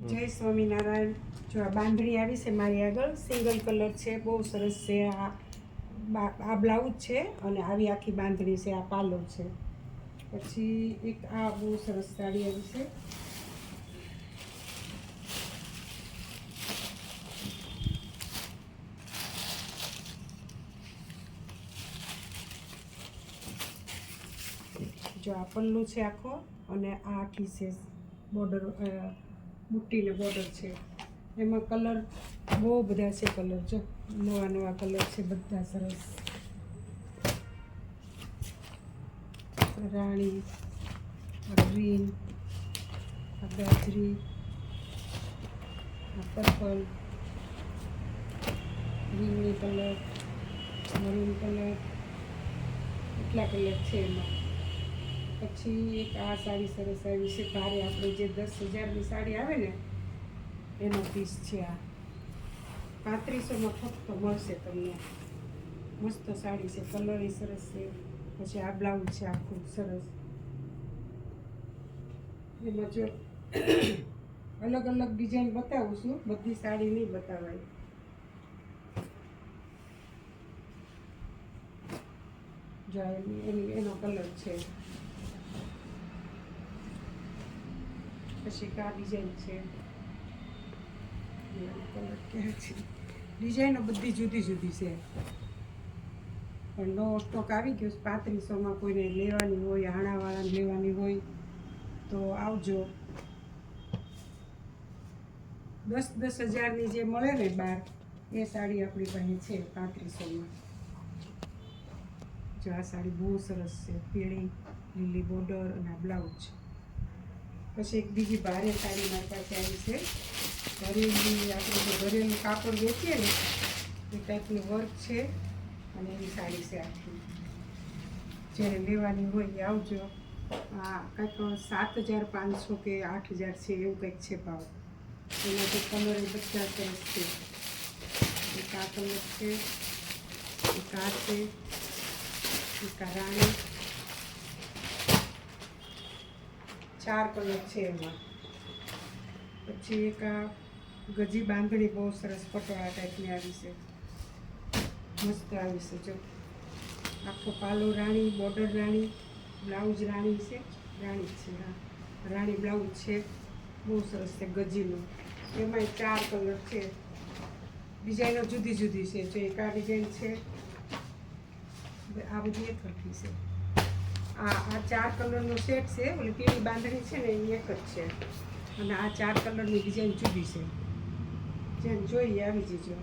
જય સ્વામિનારાયણ. જો આ બાંધણી આવી છે મારી આગળ, સિંગલ કલર છે, બહુ સરસ છે. આ બ્લાઉઝ છે અને આવી આખી બાંધણી છે. આ પાલવ છે. પછી એક આ બહુ સરસ સાડી આવી છે. જો આ પલ્લું છે આખો, અને આ આખી છે બોર્ડર, બુટ્ટીને બોર્ડર છે. એમાં કલર બહુ બધા છે. કલર જો નવા નવા કલર છે, બધા સરસ. રાણી, ગ્રીન, ગાજરી, પર્પલ, રીંગણી કલર, મરૂન કલર, એટલા કલર છે એમાં. પછી એક આ સાડી સરસ આવી છે, ભારે આપણે જે 10,000ની સાડી આવે ને એનો પીસ છે. આ 3500માં ફક્ત મળશે તમને. મસ્ત સાડી છે, કલર એ સરસ છે. પછી આ બ્લાઉઝ છે આખું સરસ. એમાં જો અલગ અલગ ડિઝાઇન બતાવું છું, બધી સાડી નહીં બતાવાય. જો એનો કલર છે. પછી આ ડિઝાઇન છે. કલર ક્યાં છે? ડિઝાઇનો બધી જુદી જુદી છે, પણ નવો સ્ટોક આવી ગયો. 3500માં કોઈને લેવાની હોય, હાણાવાળાને લેવાની હોય તો આવજો. 10,000ની જે મળે ને બહાર, એ સાડી આપણી પાસે છે 3500માં. જો આ સાડી બહુ સરસ છે, પીળી લીલી બોર્ડર અને આ બ્લાઉઝ. પછી એક બીજી ભારે સાડી મારી પાસે આવી છે. ઘરેલું, આપણે જે ઘરેલું કાપડ વેચીએ ને એ ટાઈપનું વર્ક છે, અને એની સાડી છે આખી. જ્યારે લેવાની હોય એ આવજો. આ કંઈક 7,500 કે 8,000 છે, એવું કંઈક છે ભાવ. એના તો કલર એ બધા સરસ છે. એક આ કલર છે, એક આ છે, એક આ રાણી. 4 કલર છે એમાં. પછી એક આ ગજી બાંધણી બહુ સરસ પટોળા ટાઈપની આવી છે, મસ્ત આવી છે. જો આખો પાલો રાણી, બોર્ડર રાણી, બ્લાઉઝ રાણી છે. રાણી છે, હા, રાણી બ્લાઉઝ છે, બહુ સરસ છે ગજીનું. એમાંય 4 કલર છે. ડિઝાઇનો જુદી જુદી છે. જો એક આ ડિઝાઇન છે, આ બધી એક સરખી છે. આ 4 કલરનો સેટ છે. ઓલી પીળી બાંધણી છે ને એ એક જ છે, અને આ 4 કલરની ડિઝાઇન જુદી છે. જેમ જોઈએ આવી જજો.